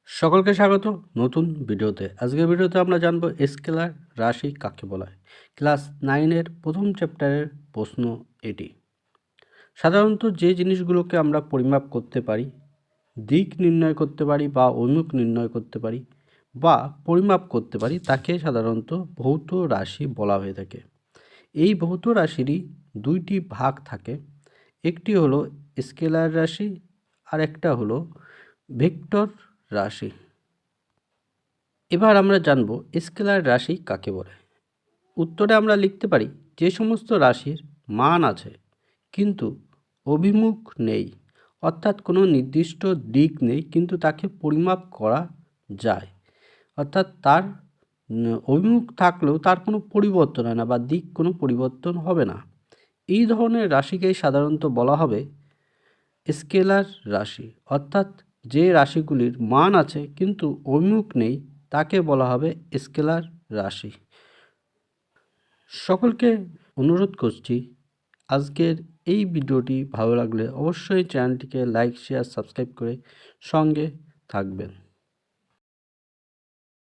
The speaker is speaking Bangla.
সকলকে স্বাগত নতুন ভিডিওতে। আজকের ভিডিওতে আমরা জানব স্কেলার রাশি কাকে বলা হয়। ক্লাস 9-এর প্রথম চ্যাপ্টারের প্রশ্ন এটি। সাধারণত যে জিনিসগুলোকে আমরা পরিমাপ করতে পারি, দিক নির্ণয় করতে পারি বা অভিমুখ নির্ণয় করতে পারি বা পরিমাপ করতে পারি, তাকে সাধারণত ভৌত রাশি বলা হয়ে থাকে। এই ভৌত রাশিরই দুইটি ভাগ থাকে, একটি হলো স্কেলার রাশি আর একটা হলো ভেক্টর রাশি। এবার আমরা জানব স্কেলার রাশি কাকে বলে। উত্তরে আমরা লিখতে পারি যে সমস্ত রাশির মান আছে কিন্তু অভিমুখ নেই, অর্থাৎ কোনো নির্দিষ্ট দিক নেই কিন্তু তাকে পরিমাপ করা যায়, অর্থাৎ তার অভিমুখ থাকলেও তার কোনো পরিবর্তন হয় না বা দিক কোনো পরিবর্তন হবে না। এই ধরনের রাশিকেই সাধারণত বলা হবে স্কেলার রাশি, অর্থাৎ যে রাশিগুলির মান আছে কিন্তু অভিমুখ নেই তাকে বলা হবে স্কেলার রাশি। সকলকে অনুরোধ করছি, আজকের এই ভিডিওটি ভালো লাগলে অবশ্যই চ্যানেলটিকে লাইক, শেয়ার, সাবস্ক্রাইব করে সঙ্গে থাকবেন।